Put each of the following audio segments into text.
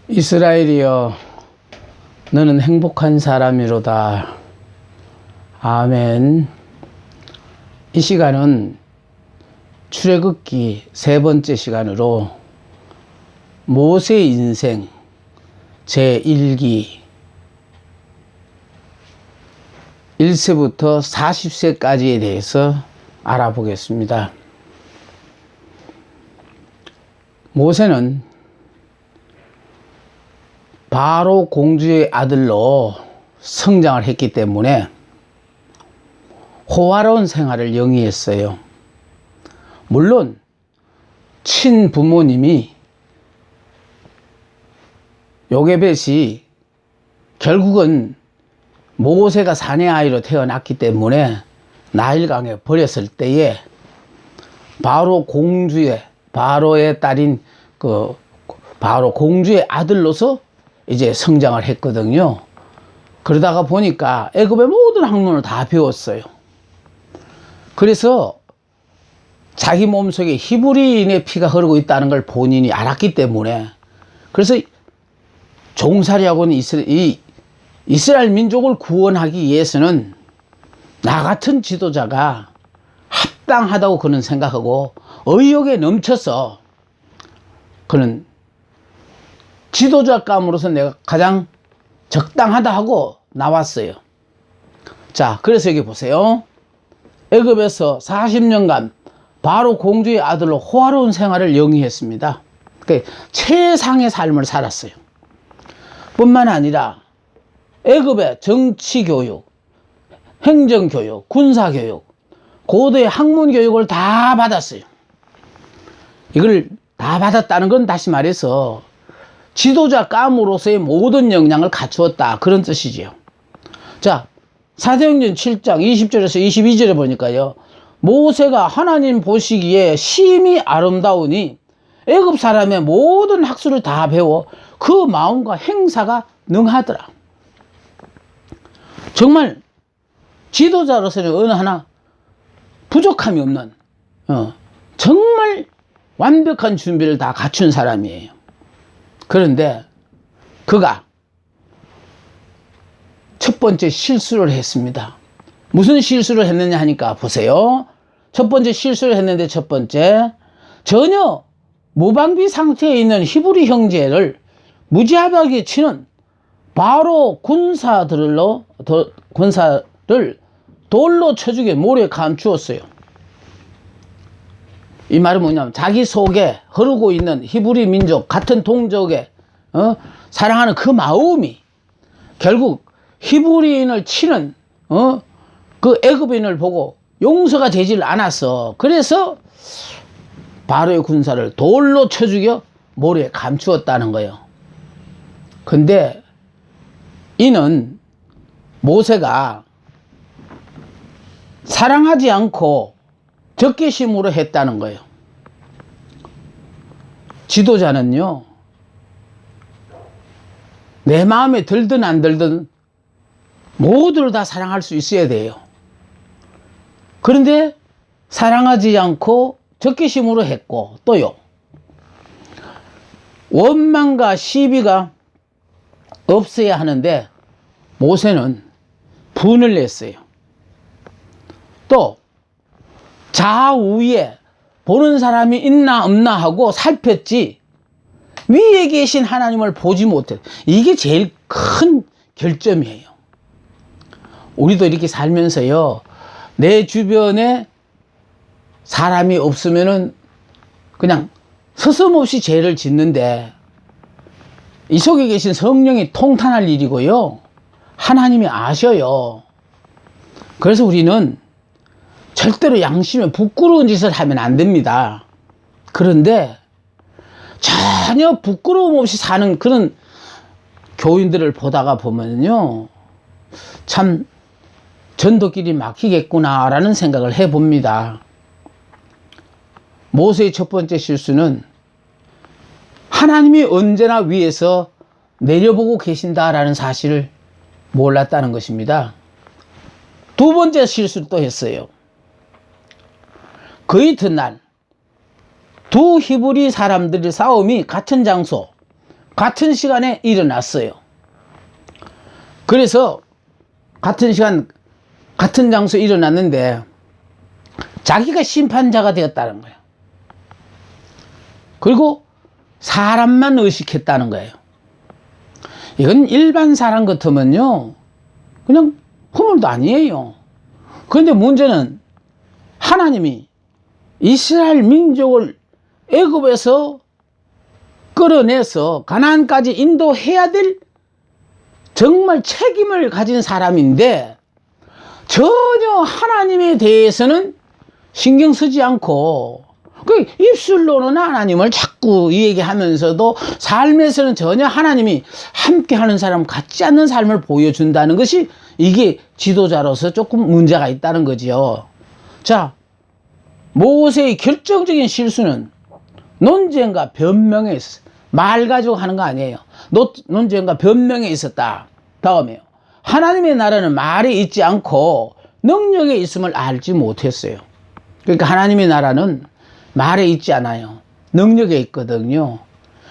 이스라엘이여, 너는 행복한 사람이로다. 아멘. 이 시간은 출애굽기 3번째 시간으로 모세 인생 제1기 1세부터 40세까지에 대해서 알아보겠습니다. 모세는 바로 공주의 아들로 성장을 했기 때문에 호화로운 생활을 영위했어요. 물론 친부모님이 요게벳이 결국은 모세가 사내 아이로 태어났기 때문에 나일강에 버렸을 때에 바로의 딸인 바로 공주의 아들로서 이제 성장을 했거든요. 그러다가 보니까 애굽의 모든 학문을 다 배웠어요. 그래서 자기 몸속에 히브리인의 피가 흐르고 있다는 걸 본인이 알았기 때문에, 그래서 종살이하고는 이 이스라엘 민족을 구원하기 위해서는 나 같은 지도자가 합당하다고 그는 생각하고 의욕에 넘쳐서 그는 지도자감으로서 내가 가장 적당하다 하고 나왔어요. 자, 그래서 여기 보세요. 애굽에서 40년간 바로 공주의 아들로 호화로운 생활을 영위했습니다. 그러니까 최상의 삶을 살았어요. 뿐만 아니라 애굽의 정치교육, 행정교육, 군사교육, 고도의 학문교육을 다 받았어요. 이걸 다 받았다는 건 다시 말해서 지도자감으로서의 모든 역량을 갖추었다, 그런 뜻이지요. 자, 사도행전 7장 20절에서 22절에 보니까요, 모세가 하나님 보시기에 심히 아름다우니 애굽 사람의 모든 학술을 다 배워 그 마음과 행사가 능하더라. 정말 지도자로서는 어느 하나 부족함이 없는 정말 완벽한 준비를 다 갖춘 사람이에요. 그런데 그가 첫 번째 실수를 했습니다. 무슨 실수를 했느냐 하니까 보세요. 첫 번째 실수를 했는데, 첫 번째, 전혀 무방비 상태에 있는 히브리 형제를 무지하게 치는 바로 군사를 돌로 쳐 죽여 모래 감추었어요. 이 말은 뭐냐면 자기 속에 흐르고 있는 히브리 민족, 같은 동족에 사랑하는 그 마음이 결국 히브리인을 치는 그 애굽인을 보고 용서가 되질 않았어. 그래서 바로의 군사를 돌로 쳐 죽여 모래에 감추었다는 거예요. 근데 이는 모세가 사랑하지 않고 적개심으로 했다는 거예요. 지도자는요, 내 마음에 들든 안 들든 모두를 다 사랑할 수 있어야 돼요. 그런데 사랑하지 않고 적개심으로 했고, 또요, 원망과 시비가 없어야 하는데 모세는 분을 냈어요. 또 좌우에 보는 사람이 있나 없나 하고 살폈지 위에 계신 하나님을 보지 못해. 이게 제일 큰 결점이에요. 우리도 이렇게 살면서요, 내 주변에 사람이 없으면은 그냥 서슴없이 죄를 짓는데, 이 속에 계신 성령이 통탄할 일이고요, 하나님이 아셔요. 그래서 우리는 절대로 양심에 부끄러운 짓을 하면 안 됩니다. 그런데 전혀 부끄러움 없이 사는 그런 교인들을 보다가 보면요, 참 전도길이 막히겠구나라는 생각을 해봅니다. 모세의 첫 번째 실수는 하나님이 언제나 위에서 내려보고 계신다라는 사실을 몰랐다는 것입니다. 두 번째 실수를 또 했어요. 그 이튿날 두 히브리 사람들의 싸움이 같은 장소, 같은 시간에 일어났어요. 그래서 같은 시간 같은 장소에 일어났는데 자기가 심판자가 되었다는 거예요. 그리고 사람만 의식했다는 거예요. 이건 일반 사람 같으면요 그냥 허물도 아니에요. 그런데 문제는 하나님이 이스라엘 민족을 애굽에서 끌어내서 가나안까지 인도해야 될 정말 책임을 가진 사람인데 전혀 하나님에 대해서는 신경 쓰지 않고 그 입술로는 하나님을 자꾸 얘기하면서도 삶에서는 전혀 하나님이 함께하는 사람 같지 않는 삶을 보여준다는 것이 이게 지도자로서 조금 문제가 있다는 거지요. 자, 모세의 결정적인 실수는 논쟁과 변명에 있었어요. 말 가지고 하는 거 아니에요. 논쟁과 변명에 있었다. 다음에요. 하나님의 나라는 말에 있지 않고 능력에 있음을 알지 못했어요. 그러니까 하나님의 나라는 말에 있지 않아요. 능력에 있거든요.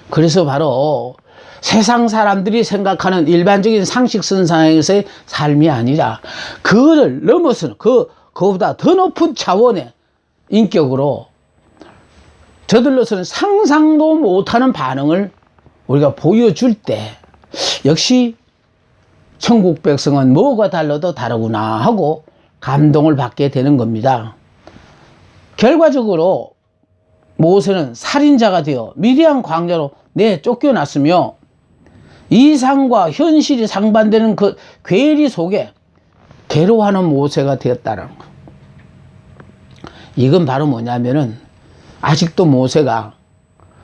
그래서 바로 세상 사람들이 생각하는 일반적인 상식선상에서의 삶이 아니라 그를 넘어서는 그보다 더 높은 차원의 인격으로 저들로서는 상상도 못하는 반응을 우리가 보여줄 때 역시 천국 백성은 뭐가 달라도 다르구나 하고 감동을 받게 되는 겁니다. 결과적으로 모세는 살인자가 되어 미디안 광야로 쫓겨났으며 이상과 현실이 상반되는 그 괴리 속에 괴로워하는 모세가 되었다는 거. 이건 바로 뭐냐면은 아직도 모세가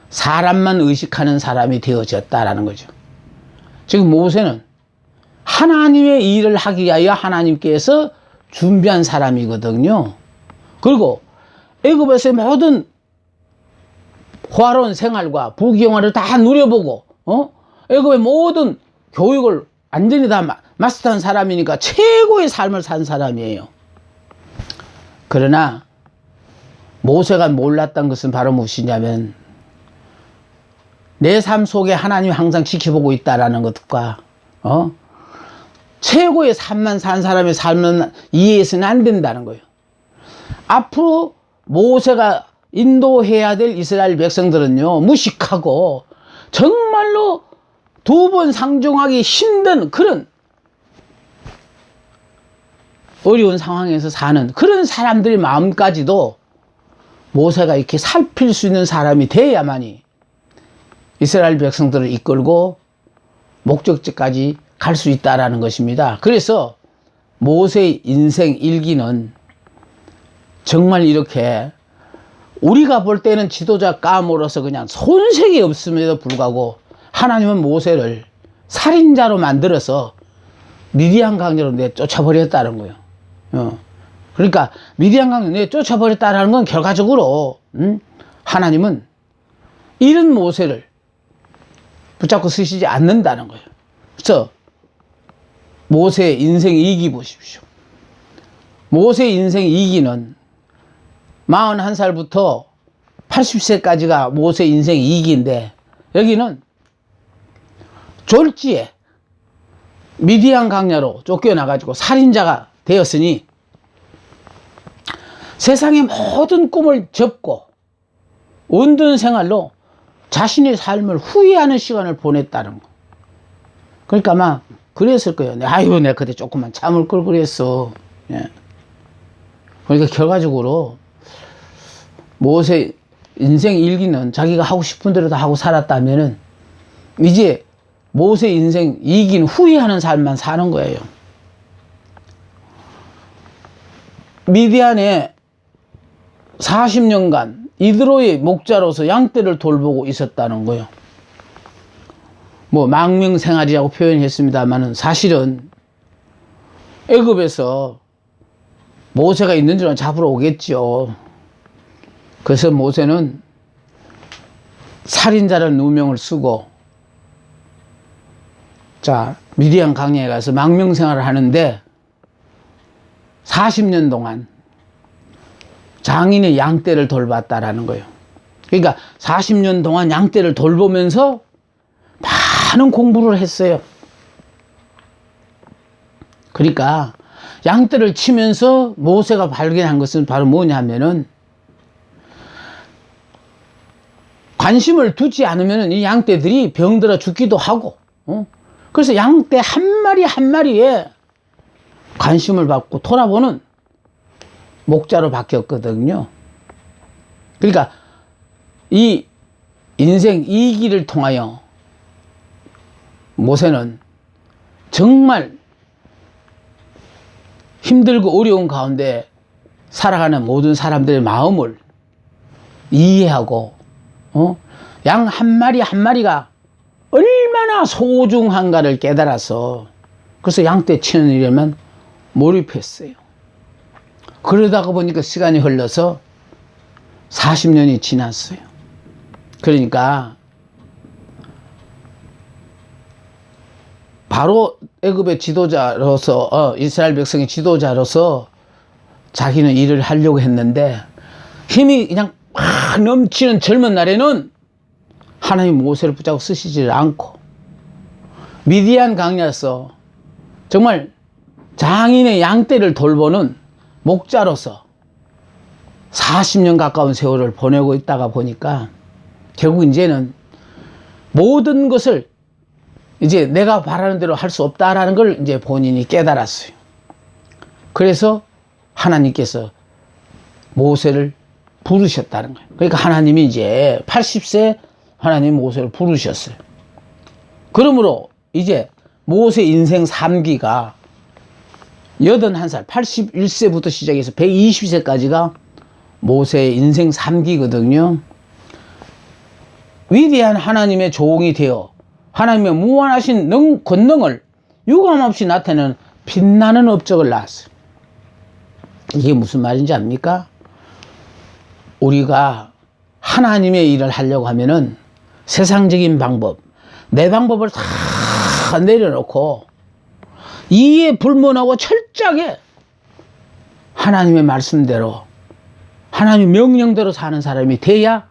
사람만 의식하는 사람이 되어졌다라는 거죠. 지금 모세는 하나님의 일을 하기 위하여 하나님께서 준비한 사람이거든요. 그리고 애굽에서의 모든 호화로운 생활과 부귀영화를 다 누려보고 애굽의 모든 교육을 완전히 다 마스터한 사람이니까 최고의 삶을 산 사람이에요. 그러나 모세가 몰랐던 것은 바로 무엇이냐면 내 삶 속에 하나님이 항상 지켜보고 있다라는 것과 최고의 삶만 산 사람의 삶은 이해해서는 안 된다는 거예요. 앞으로 모세가 인도해야 될 이스라엘 백성들은요 무식하고 정말로 두 번 상종하기 힘든 그런 어려운 상황에서 사는 그런 사람들의 마음까지도 모세가 이렇게 살필 수 있는 사람이 돼야만이 이스라엘 백성들을 이끌고 목적지까지 갈 수 있다라는 것입니다. 그래서 모세의 인생 일기는 정말 이렇게 우리가 볼 때는 지도자 감으로서 그냥 손색이 없음에도 불구하고 하나님은 모세를 살인자로 만들어서 미디안 강야로 내쫓아버렸다는 거예요. 그러니까 미디안 강야로 내쫓아버렸다는 건 결과적으로 하나님은 이런 모세를 붙잡고 쓰시지 않는다는 거예요. 그래서 모세의 인생 2기 보십시오. 모세의 인생 2기는 41살부터 80세까지가 모세 인생 2기인데 여기는 졸지에 미디안 강야로 쫓겨나가지고 살인자가 되었으니 세상의 모든 꿈을 접고 온전 생활로 자신의 삶을 후회하는 시간을 보냈다는 거. 그러니까 아마 그랬을 거예요. 아유, 내가 그때 조금만 참을 걸 그랬어. 예. 그러니까 결과적으로 모세 인생 일기는 자기가 하고 싶은 대로 다 하고 살았다면은 이제 모세 인생 2기는 후회하는 삶만 사는 거예요. 미디안에 40년간 이드로의 목자로서 양떼를 돌보고 있었다는 거예요. 뭐 망명생활이라고 표현했습니다만은 사실은 애굽에서 모세가 있는 줄은 잡으러 오겠죠. 그래서 모세는 살인자라는 누명을 쓰고 미디안 강야에 가서 망명생활을 하는데 40년 동안 장인의 양떼를 돌봤다라는 거예요. 그러니까 40년 동안 양떼를 돌보면서 많은 공부를 했어요. 그러니까 양떼를 치면서 모세가 발견한 것은 바로 뭐냐 하면은, 관심을 두지 않으면 이 양떼들이 병들어 죽기도 하고, 그래서 양떼 한 마리 한 마리에 관심을 받고 돌아보는 목자로 바뀌었거든요. 그러니까 이 인생 이 길을 통하여 모세는 정말 힘들고 어려운 가운데 살아가는 모든 사람들의 마음을 이해하고, 양 한 마리 한 마리가 얼마나 소중한가를 깨달아서, 그래서 양떼 치는 일에만 몰입했어요. 그러다가 보니까 시간이 흘러서 40년이 지났어요. 그러니까 바로 애굽의 지도자로서, 이스라엘 백성의 지도자로서 자기는 일을 하려고 했는데, 힘이 그냥 막 넘치는 젊은 날에는 하나님 모세를 붙잡고 쓰시지를 않고, 미디안 강야에서 정말 장인의 양떼를 돌보는 목자로서 40년 가까운 세월을 보내고 있다가 보니까 결국 이제는 모든 것을 이제 내가 바라는 대로 할 수 없다라는 걸 이제 본인이 깨달았어요. 그래서 하나님께서 모세를 부르셨다는 거예요. 그러니까 하나님이 이제 80세 하나님 모세를 부르셨어요. 그러므로 이제 모세 인생 3기가 81살, 81세부터 시작해서 120세까지가 모세의 인생 3기거든요. 위대한 하나님의 종이 되어 하나님의 무한하신 권능을 유감없이 나타내는 빛나는 업적을 낳았어요. 이게 무슨 말인지 압니까? 우리가 하나님의 일을 하려고 하면은 세상적인 방법, 내 방법을 다 내려놓고 이에 불문하고 철저하게 하나님의 말씀대로, 하나님의 명령대로 사는 사람이 돼야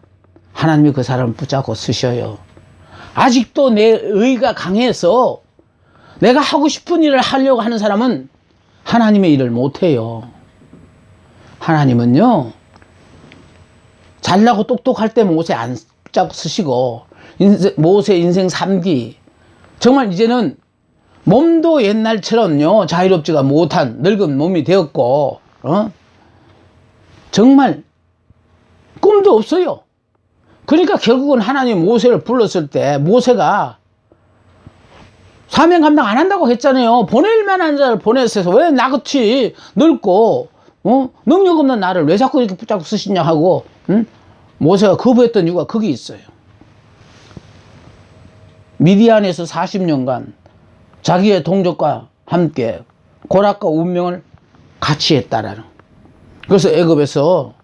하나님이 그 사람을 붙잡고 쓰셔요. 아직도 내 의가 강해서 내가 하고 싶은 일을 하려고 하는 사람은 하나님의 일을 못해요. 하나님은요, 잘나고 똑똑할 때 모세 안 붙잡고 쓰시고, 모세 인생 3기, 정말 이제는 몸도 옛날처럼요 자유롭지가 못한 늙은 몸이 되었고, 정말 꿈도 없어요. 그러니까 결국은 하나님 모세를 불렀을 때 모세가 사명 감당 안 한다고 했잖아요. 보낼 만한 자를 보냈어서 왜 나같이 늙고 능력 없는 나를 왜 자꾸 이렇게 붙잡고 쓰시냐 하고, 모세가 거부했던 이유가 거기 있어요. 미디안에서 40년간 자기의 동족과 함께 고락과 운명을 같이 했다라는. 그래서 애굽에서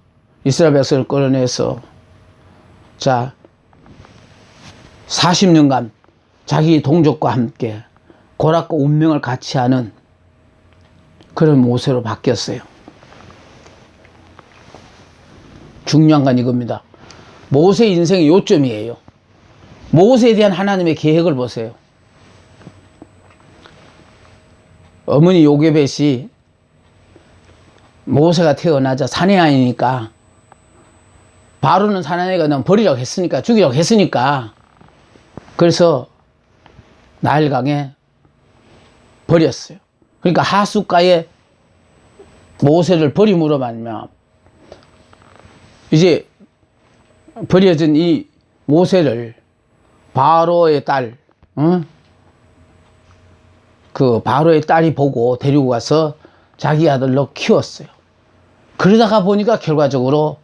이스라엘 백성을 끌어내서 40년간 자기 동족과 함께 고락과 운명을 같이 하는 그런 모세로 바뀌었어요. 중요한 건 이겁니다. 모세 인생의 요점이에요. 모세에 대한 하나님의 계획을 보세요. 어머니 요게벳이 모세가 태어나자 사내아이니까, 바로는 사내아이가 넌 버리라고 했으니까, 죽이라고 했으니까, 그래서 나일강에 버렸어요. 그러니까 하숫가에 모세를 버림으로 말미암아 이제 버려진 이 모세를 바로의 딸, 그 바로의 딸이 보고 데리고 가서 자기 아들로 키웠어요. 그러다가 보니까 결과적으로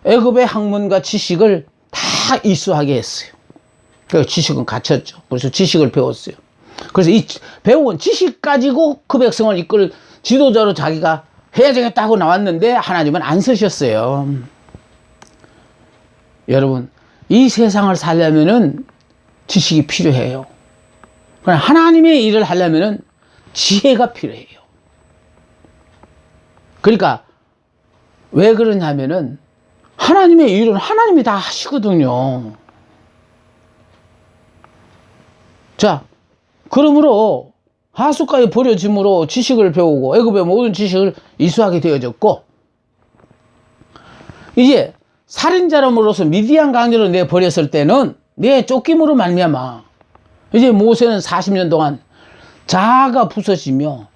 애굽의 학문과 지식을 다 이수하게 했어요. 그래서 지식은 갖췄죠. 그래서 지식을 배웠어요. 그래서 이 배운 지식 가지고 그 백성을 이끌 지도자로 자기가 해야 되겠다고 나왔는데 하나님은 안 쓰셨어요. 여러분, 이 세상을 살려면은 지식이 필요해요. 그러나 하나님의 일을 하려면은 지혜가 필요해요. 그러니까 왜 그러냐면은 하나님의 일은 하나님이 다 하시거든요. 자, 그러므로 하숫가에 버려짐으로 지식을 배우고 애굽의 모든 지식을 이수하게 되어졌고, 이제 살인자로서 미디안 강제로 내버렸을 때는 내 쫓김으로 말미암아 이제 모세는 40년 동안 자아가 부서지며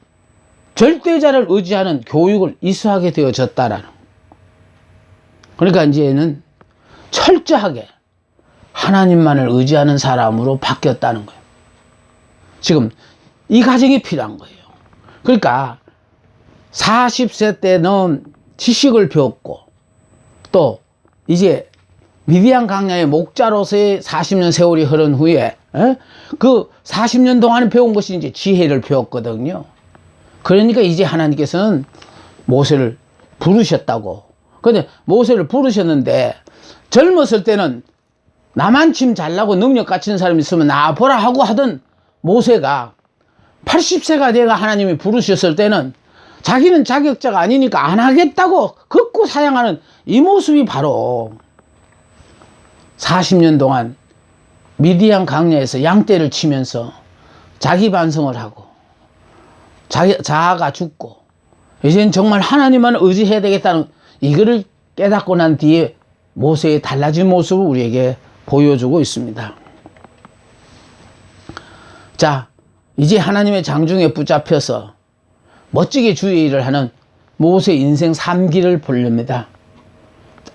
절대자를 의지하는 교육을 이수하게 되어졌다라는. 그러니까 이제는 철저하게 하나님만을 의지하는 사람으로 바뀌었다는 거예요. 지금 이 과정이 필요한 거예요. 그러니까 40세 때는 지식을 배웠고, 또 이제 미디안 광야의 목자로서의 40년 세월이 흐른 후에 그 40년 동안 배운 것이 이제 지혜를 배웠거든요. 그러니까 이제 하나님께서는 모세를 부르셨다고. 근데 모세를 부르셨는데 젊었을 때는 나만 침 잘나고 능력 갖춘 사람이 있으면 나 보라 하고 하던 모세가 80세가 돼가 하나님이 부르셨을 때는 자기는 자격자가 아니니까 안 하겠다고 극구 사양하는 이 모습이 바로 40년 동안 미디안 광야에서 양떼를 치면서 자기 반성을 하고 자아가 죽고 이제는 정말 하나님만 의지해야 되겠다는 이거를 깨닫고 난 뒤에 모세의 달라진 모습을 우리에게 보여주고 있습니다. 자, 이제 하나님의 장중에 붙잡혀서 멋지게 주의 일을 하는 모세 인생 3기를 보렵니다.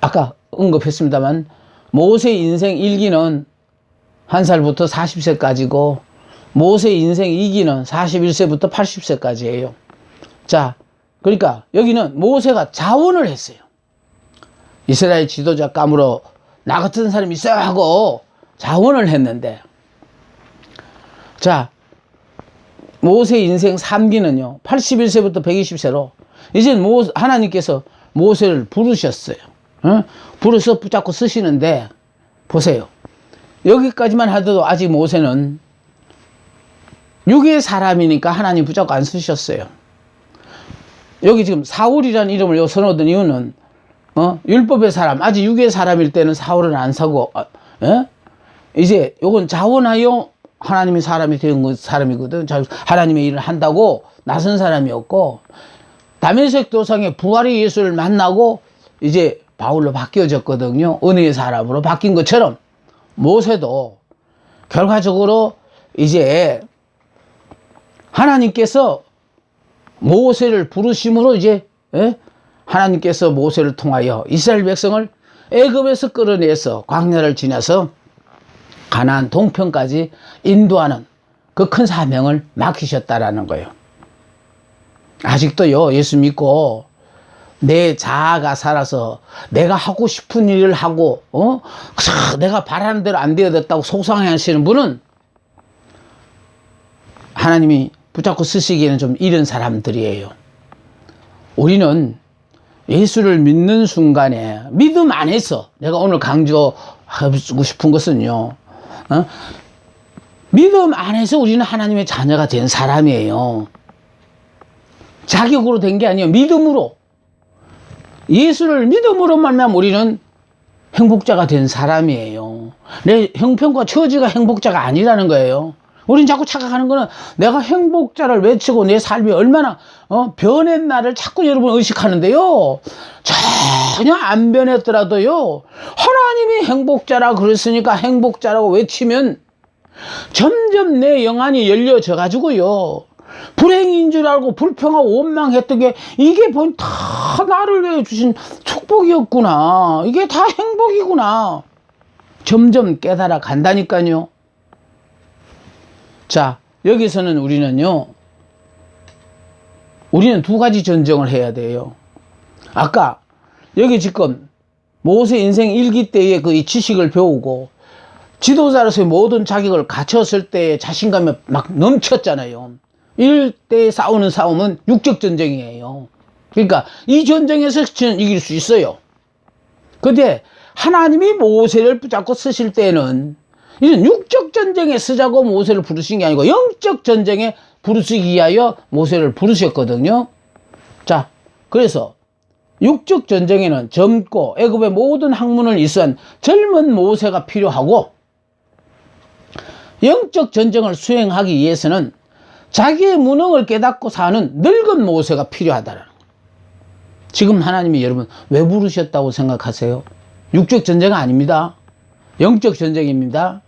아까 언급했습니다만 모세 인생 1기는 1살부터 40세까지고 모세 인생 2기는 41세부터 80세까지예요. 자, 그러니까 여기는 모세가 자원을 했어요. 이스라엘 지도자 감으로 나 같은 사람이 있어야 하고 자원을 했는데, 자, 모세 인생 3기는요 81세부터 120세로 이제 하나님께서 모세를 부르셨어요. 부르셔서 붙잡고 쓰시는데 보세요. 여기까지만 하더라도 아직 모세는 육의 사람이니까 하나님 붙잡고 안 쓰셨어요. 여기 지금 사울이라는 이름을 선언한 이유는 율법의 사람, 아직 육의 사람일 때는 사울은 안 사고, 이제 요건 자원하여 하나님의 사람이 된 사람이거든. 하나님의 일을 한다고 나선 사람이었고, 다메섹 도상의 부활의 예수를 만나고 이제 바울로 바뀌어졌거든요. 은혜의 사람으로 바뀐 것처럼 모세도 결과적으로 이제 하나님께서 모세를 부르심으로 이제 하나님께서 모세를 통하여 이스라엘 백성을 애굽에서 끌어내서 광야를 지나서 가나안 동편까지 인도하는 그 큰 사명을 맡기셨다라는 거예요. 아직도요, 예수 믿고 내 자아가 살아서 내가 하고 싶은 일을 하고 내가 바라는 대로 안 되어졌다고 속상해 하시는 분은 하나님이 붙잡고 쓰시기에는 좀 이른 사람들이에요. 우리는 예수를 믿는 순간에 믿음 안에서, 내가 오늘 강조하고 싶은 것은요, 믿음 안에서 우리는 하나님의 자녀가 된 사람이에요. 자격으로 된 게 아니에요. 믿음으로. 예수를 믿음으로 말미암아 우리는 행복자가 된 사람이에요. 내 형편과 처지가 행복자가 아니라는 거예요. 우린 자꾸 착각하는 거는 내가 행복자를 외치고 내 삶이 얼마나 변했나를 자꾸 여러분 의식하는데요. 전혀 안 변했더라도요, 하나님이 행복자라 그랬으니까 행복자라고 외치면 점점 내 영안이 열려져 가지고요, 불행인 줄 알고 불평하고 원망했던 게 이게 다 나를 위해 주신 축복이었구나, 이게 다 행복이구나, 점점 깨달아 간다니까요. 자, 여기서는 우리는 두 가지 전쟁을 해야 돼요. 아까 여기 지금 모세 인생 1기 때의 그 이 지식을 배우고 지도자로서의 모든 자격을 갖췄을 때의 자신감이 막 넘쳤잖아요. 이때 싸우는 싸움은 육적 전쟁이에요. 그러니까 이 전쟁에서 이길 수 있어요. 근데 하나님이 모세를 붙잡고 쓰실 때는 이런 육적 전쟁에 쓰자고 모세를 부르신 게 아니고 영적 전쟁에 부르시기 위하여 모세를 부르셨거든요. 자, 그래서 육적 전쟁에는 젊고 애굽의 모든 학문을 이수한 젊은 모세가 필요하고, 영적 전쟁을 수행하기 위해서는 자기의 무능을 깨닫고 사는 늙은 모세가 필요하다라는 거예요. 지금 하나님이 여러분 왜 부르셨다고 생각하세요? 육적 전쟁 아닙니다. 영적 전쟁입니다.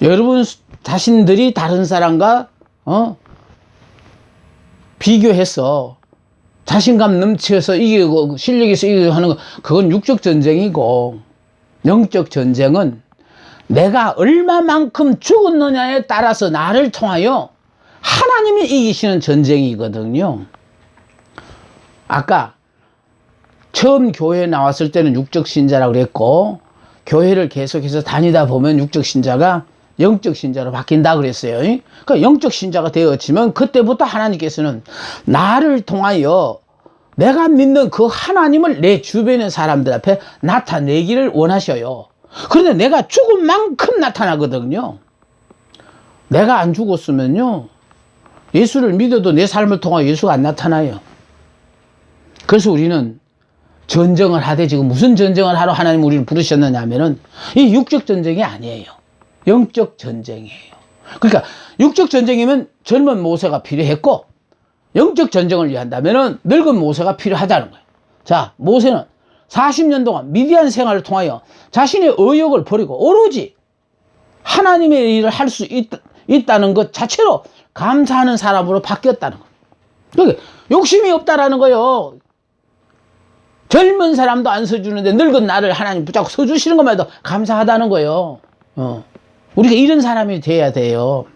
여러분 자신들이 다른 사람과 비교해서 자신감 넘쳐서 이기고 실력에서 이기고 하는 거, 그건 육적 전쟁이고, 영적 전쟁은 내가 얼마만큼 죽었느냐에 따라서 나를 통하여 하나님이 이기시는 전쟁이거든요. 아까 처음 교회에 나왔을 때는 육적 신자라고 그랬고, 교회를 계속해서 다니다 보면 육적 신자가 영적 신자로 바뀐다 그랬어요. 그러니까 영적 신자가 되었지만 그때부터 하나님께서는 나를 통하여 내가 믿는 그 하나님을 내 주변의 사람들 앞에 나타내기를 원하셔요. 그런데 내가 죽은 만큼 나타나거든요. 내가 안 죽었으면요, 예수를 믿어도 내 삶을 통하여 예수가 안 나타나요. 그래서 우리는 전쟁을 하되, 지금 무슨 전쟁을 하러 하나님 우리를 부르셨느냐 하면은 이 육적 전쟁이 아니에요. 영적 전쟁이에요. 그러니까 육적 전쟁이면 젊은 모세가 필요했고, 영적 전쟁을 위한다면은 늙은 모세가 필요하다는 거예요. 자, 모세는 40년 동안 미디안 생활을 통하여 자신의 의욕을 버리고 오로지 하나님의 일을 할 수 있다는 것 자체로 감사하는 사람으로 바뀌었다는 거예요. 그러니까 욕심이 없다라는 거예요. 젊은 사람도 안 서주는데 늙은 나를 하나님 붙잡고 서주시는 것만 해도 감사하다는 거예요. 우리가 이런 사람이 돼야 돼요.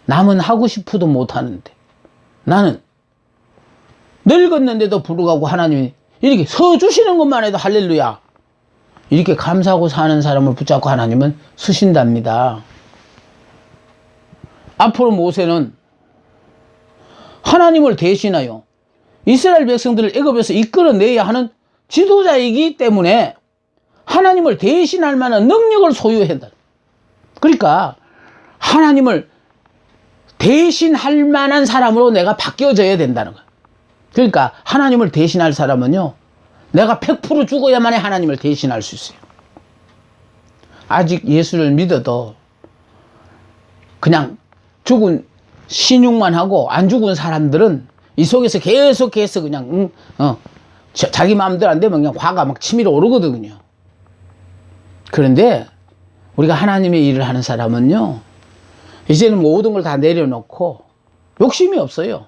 남은 하고 싶어도 못하는데 나는 늙었는데도 불구하고 하나님이 이렇게 서주시는 것만 해도 할렐루야, 이렇게 감사하고 사는 사람을 붙잡고 하나님은 쓰신답니다. 앞으로 모세는 하나님을 대신하여 이스라엘 백성들을 애굽에서 이끌어내야 하는 지도자이기 때문에 하나님을 대신할 만한 능력을 소유한다. 그러니까 하나님을 대신할 만한 사람으로 내가 바뀌어져야 된다는 거야. 그러니까 하나님을 대신할 사람은요, 내가 100% 죽어야만이 하나님을 대신할 수 있어요. 아직 예수를 믿어도 그냥 죽은 신용만 하고 안 죽은 사람들은 이 속에서 계속해서 그냥 자기 마음대로 안 되면 그냥 화가 막 치밀어 오르거든요. 그런데 우리가 하나님의 일을 하는 사람은요, 이제는 모든 걸 다 내려놓고 욕심이 없어요.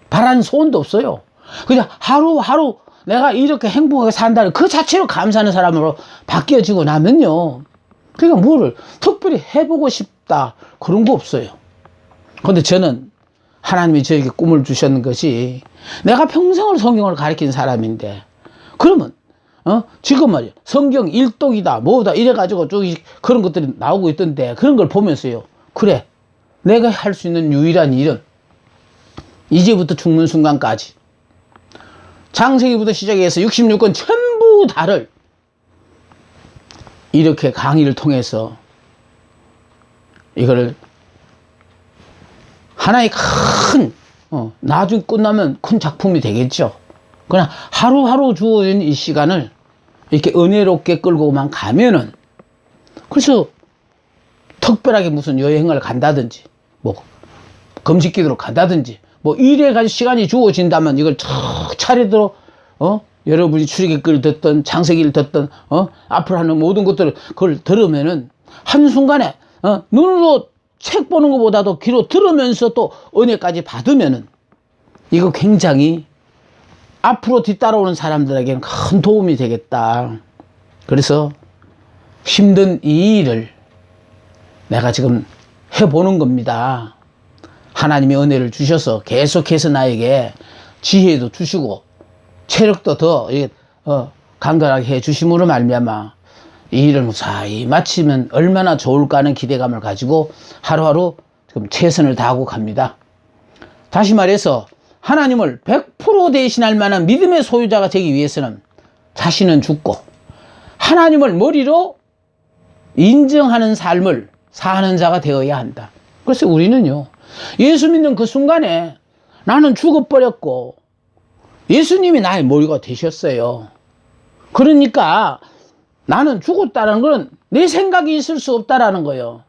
바라는 소원도 없어요. 그냥 하루하루 내가 이렇게 행복하게 산다는 그 자체로 감사하는 사람으로 바뀌어지고 나면요, 그러니까 뭐를 특별히 해보고 싶다 그런 거 없어요. 그런데 저는 하나님이 저에게 꿈을 주셨는 것이, 내가 평생을 성경을 가르친 사람인데, 그러면 지금 말이야 성경 일독이다 뭐다 이래가지고 그런 것들이 나오고 있던데, 그런 걸 보면서요, 그래 내가 할 수 있는 유일한 일은 이제부터 죽는 순간까지 창세기부터 시작해서 66권 전부 다를 이렇게 강의를 통해서 이거를 하나의 큰 나중에 끝나면 큰 작품이 되겠죠. 그냥 하루하루 주어진 이 시간을 이렇게 은혜롭게 끌고만 가면은, 그래서 특별하게 무슨 여행을 간다든지 뭐 금식기도로 간다든지 뭐 이래가지고 시간이 주어진다면 이걸 탁 차례대로 여러분이 출애굽기를 듣든 창세기를 듣든 앞으로 하는 모든 것들을 그걸 들으면은 한순간에 눈으로 책 보는 것보다도 귀로 들으면서 또 은혜까지 받으면은 이거 굉장히 앞으로 뒤따라오는 사람들에게는 큰 도움이 되겠다. 그래서 힘든 이 일을 내가 지금 해보는 겁니다. 하나님의 은혜를 주셔서 계속해서 나에게 지혜도 주시고 체력도 더 강건하게 해 주심으로 말미암아 이 일을 무사히 마치면 얼마나 좋을까 하는 기대감을 가지고 하루하루 지금 최선을 다하고 갑니다. 다시 말해서 하나님을 100% 대신할 만한 믿음의 소유자가 되기 위해서는 자신은 죽고 하나님을 머리로 인정하는 삶을 사는 자가 되어야 한다. 그래서 우리는요, 예수 믿는 그 순간에 나는 죽어버렸고 예수님이 나의 머리가 되셨어요. 그러니까 나는 죽었다는 건 내 생각이 있을 수 없다라는 거예요.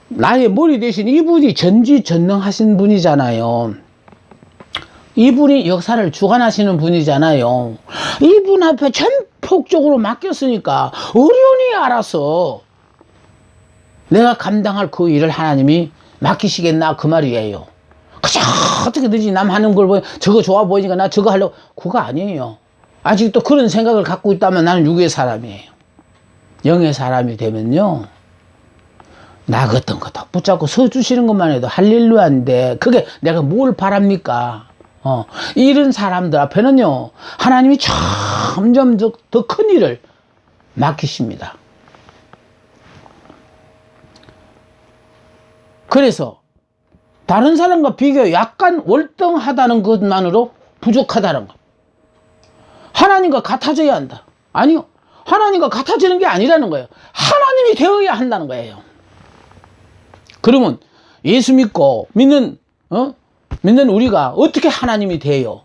나의 머리 대신 이분이 전지전능하신 분이잖아요. 이분이 역사를 주관하시는 분이잖아요. 이분 앞에 전폭적으로 맡겼으니까 어련히 알아서 내가 감당할 그 일을 하나님이 맡기시겠나 그 말이에요. 그저 어떻게든지 남 하는 걸 보니 저거 좋아 보이니까 나 저거 하려고. 그거 아니에요. 아직도 그런 생각을 갖고 있다면 나는 육의 사람이에요. 영의 사람이 되면요, 나 같은 거 다 붙잡고 서주시는 것만 해도 할렐루야인데 그게 내가 뭘 바랍니까? 이런 사람들 앞에는요, 하나님이 점점 더 큰 일을 맡기십니다. 그래서 다른 사람과 비교해 약간 월등하다는 것만으로 부족하다는 것. 하나님과 같아져야 한다. 아니요. 하나님과 같아지는 게 아니라는 거예요. 하나님이 되어야 한다는 거예요. 그러면 예수 믿고 믿는 우리가 어떻게 하나님이 돼요?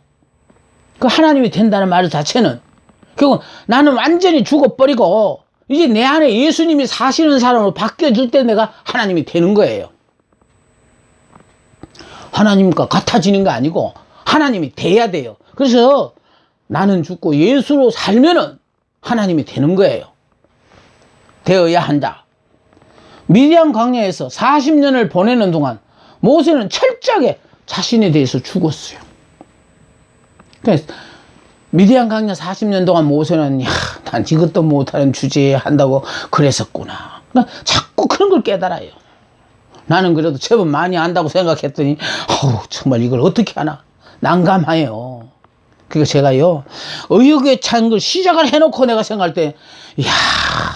그 하나님이 된다는 말 자체는 결국 나는 완전히 죽어버리고 이제 내 안에 예수님이 사시는 사람으로 바뀌어질 때 내가 하나님이 되는 거예요. 하나님과 같아지는 게 아니고 하나님이 돼야 돼요. 그래서 나는 죽고 예수로 살면은 하나님이 되는 거예요. 되어야 한다. 미디안 광야에서 40년을 보내는 동안 모세는 철저하게 자신에 대해서 죽었어요. 그러니까 미디안 광야 40년 동안 모세는 난 이것도 못하는 주제에 한다고 그랬었구나. 그러니까 자꾸 그런 걸 깨달아요. 나는 그래도 제법 많이 안다고 생각했더니 정말 이걸 어떻게 하나 난감해요. 그러니까 제가요, 의욕에 찬 걸 시작을 해놓고 내가 생각할 때,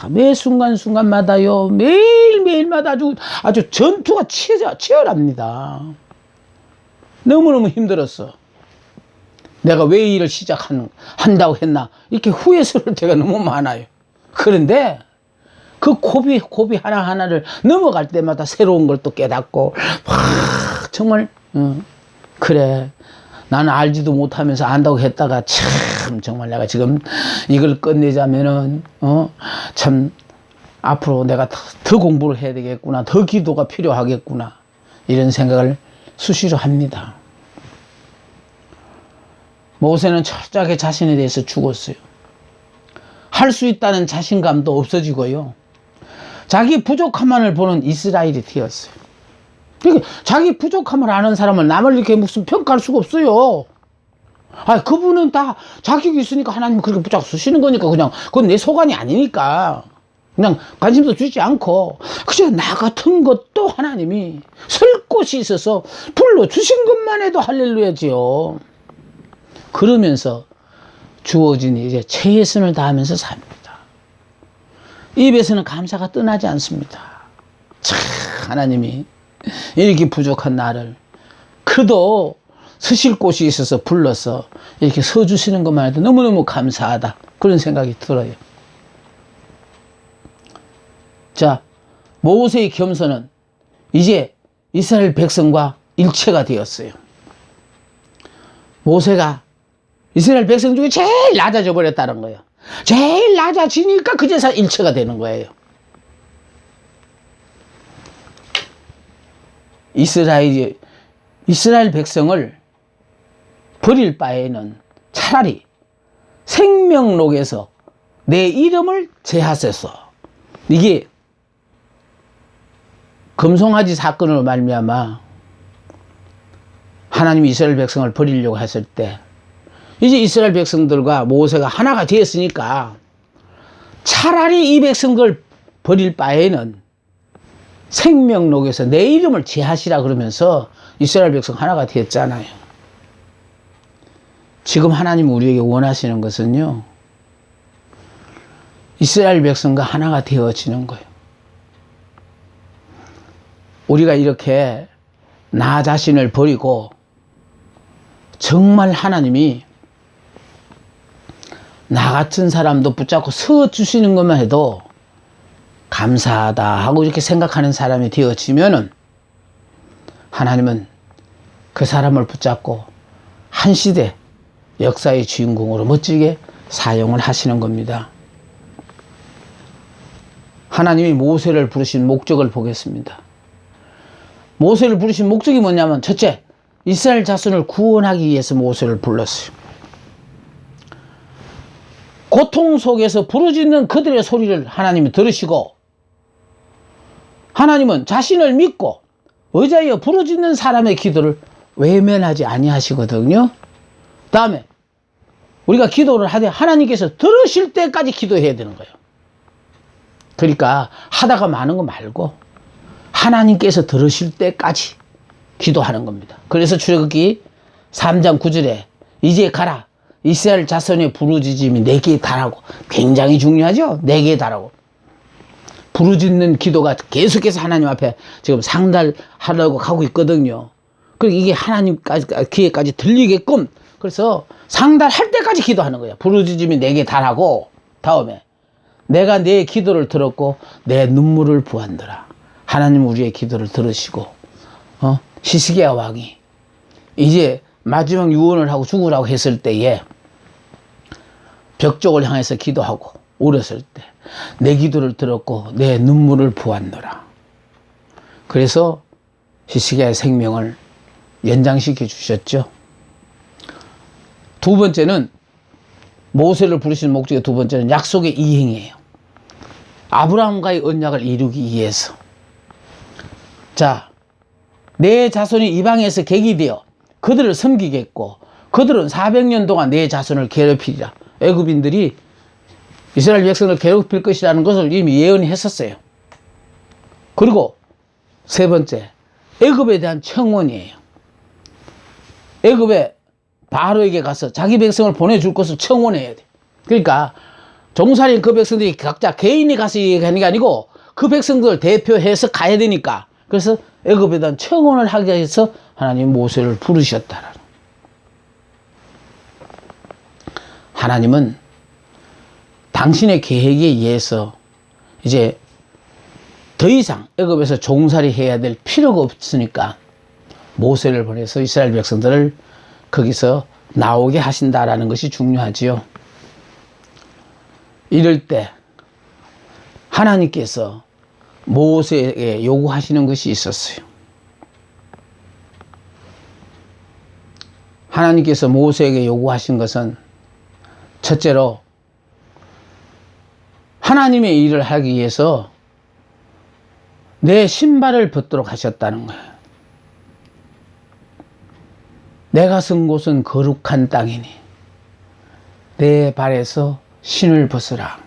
매 순간순간마다요, 매일매일마다 아주 전투가 치열합니다. 너무너무 힘들었어. 내가 왜 일을 한다고 했나. 이렇게 후회스러울 때가 너무 많아요. 그런데 그 고비 하나하나를 넘어갈 때마다 새로운 걸 또 깨닫고, 정말, 그래. 나는 알지도 못하면서 안다고 했다가 참 정말 내가 지금 이걸 끝내자면은 참 앞으로 내가 더 공부를 해야 되겠구나, 더 기도가 필요하겠구나, 이런 생각을 수시로 합니다. 모세는 철저하게 자신에 대해서 죽었어요. 할 수 있다는 자신감도 없어지고요, 자기 부족함만을 보는 이스라엘이 되었어요. 그러니까 자기 부족함을 아는 사람은 남을 이렇게 무슨 평가할 수가 없어요. 그분은 다 자격이 있으니까 하나님 그렇게 붙잡고 쓰시는 거니까 그냥 그건 내 소관이 아니니까 그냥 관심도 주지 않고 그저 나 같은 것도 하나님이 설 곳이 있어서 불러주신 것만 해도 할렐루야지요. 그러면서 주어진 이제 최선을 다하면서 삽니다. 입에서는 감사가 떠나지 않습니다. 참 하나님이 이렇게 부족한 나를 그래도 서실 곳이 있어서 불러서 이렇게 서주시는 것만 해도 너무너무 감사하다, 그런 생각이 들어요. 자, 모세의 겸손은 이제 이스라엘 백성과 일체가 되었어요. 모세가 이스라엘 백성 중에 제일 낮아져 버렸다는 거예요. 제일 낮아지니까 그제서 일체가 되는 거예요. 이스라엘 백성을 버릴 바에는 차라리 생명록에서 내 이름을 제하소서. 이게 금송아지 사건으로 말미암아 하나님이 이스라엘 백성을 버리려고 했을 때 이제 이스라엘 백성들과 모세가 하나가 되었으니까 차라리 이 백성들 버릴 바에는 생명록에서 내 이름을 제하시라 그러면서 이스라엘 백성 하나가 되었잖아요. 지금 하나님 우리에게 원하시는 것은요, 이스라엘 백성과 하나가 되어지는 거예요. 우리가 이렇게 나 자신을 버리고 정말 하나님이 나 같은 사람도 붙잡고 서주시는 것만 해도 감사하다 하고 이렇게 생각하는 사람이 되어지면은 하나님은 그 사람을 붙잡고 한 시대 역사의 주인공으로 멋지게 사용을 하시는 겁니다. 하나님이 모세를 부르신 목적을 보겠습니다. 모세를 부르신 목적이 뭐냐면, 첫째, 이스라엘 자손을 구원하기 위해서 모세를 불렀어요. 고통 속에서 부르짖는 그들의 소리를 하나님이 들으시고, 하나님은 자신을 믿고 의지하여 부르짖는 사람의 기도를 외면하지 아니하시거든요. 다음에 우리가 기도를 하되 하나님께서 들으실 때까지 기도해야 되는 거예요. 그러니까 하다가 마는 거 말고 하나님께서 들으실 때까지 기도하는 겁니다. 그래서 출애굽기 3장 9절에 이제 가라, 이스라엘 자손의 부르짖음이 내게 달하고, 굉장히 중요하죠. 내게 달하고. 부르짖는 기도가 계속해서 하나님 앞에 지금 상달하려고 하고 있거든요. 그리고 이게 하나님까지 귀에까지 들리게끔, 그래서 상달할 때까지 기도하는 거예요. 부르짖음이 내게 달하고, 다음에 내가 내 기도를 들었고 내 눈물을 보았노라. 하나님 우리의 기도를 들으시고, 히스기야 왕이 이제 마지막 유언을 하고 죽으라고 했을 때에 벽 쪽을 향해서 기도하고 울었을 때 내 기도를 들었고 내 눈물을 보았노라. 그래서 히스기야의 생명을 연장시켜 주셨죠. 두 번째는, 모세를 부르신 목적의 두 번째는 약속의 이행이에요. 아브라함과의 언약을 이루기 위해서. 자, 내 자손이 이방에서 객이 되어 그들을 섬기겠고 그들은 400년 동안 내 자손을 괴롭히리라. 애굽인들이 이스라엘 백성을 괴롭힐 것이라는 것을 이미 예언했었어요. 그리고 세 번째, 애굽에 대한 청원이에요. 애굽에 바로에게 가서 자기 백성을 보내줄 것을 청원해야 돼. 그러니까 종살인 그 백성들이 각자 개인이 가서 얘기하는 게 아니고 그 백성들을 대표해서 가야 되니까, 그래서 애굽에 대한 청원을 하기 위해서 하나님 모세를 부르셨다. 하나님은 당신의 계획에 의해서 이제 더 이상 애굽에서 종살이 해야 될 필요가 없으니까 모세를 보내서 이스라엘 백성들을 거기서 나오게 하신다라는 것이 중요하지요. 이럴 때 하나님께서 모세에게 요구하시는 것이 있었어요. 하나님께서 모세에게 요구하신 것은, 첫째로 하나님의 일을 하기 위해서 내 신발을 벗도록 하셨다는 거예요. 내가 선 곳은 거룩한 땅이니 내 발에서 신을 벗으라.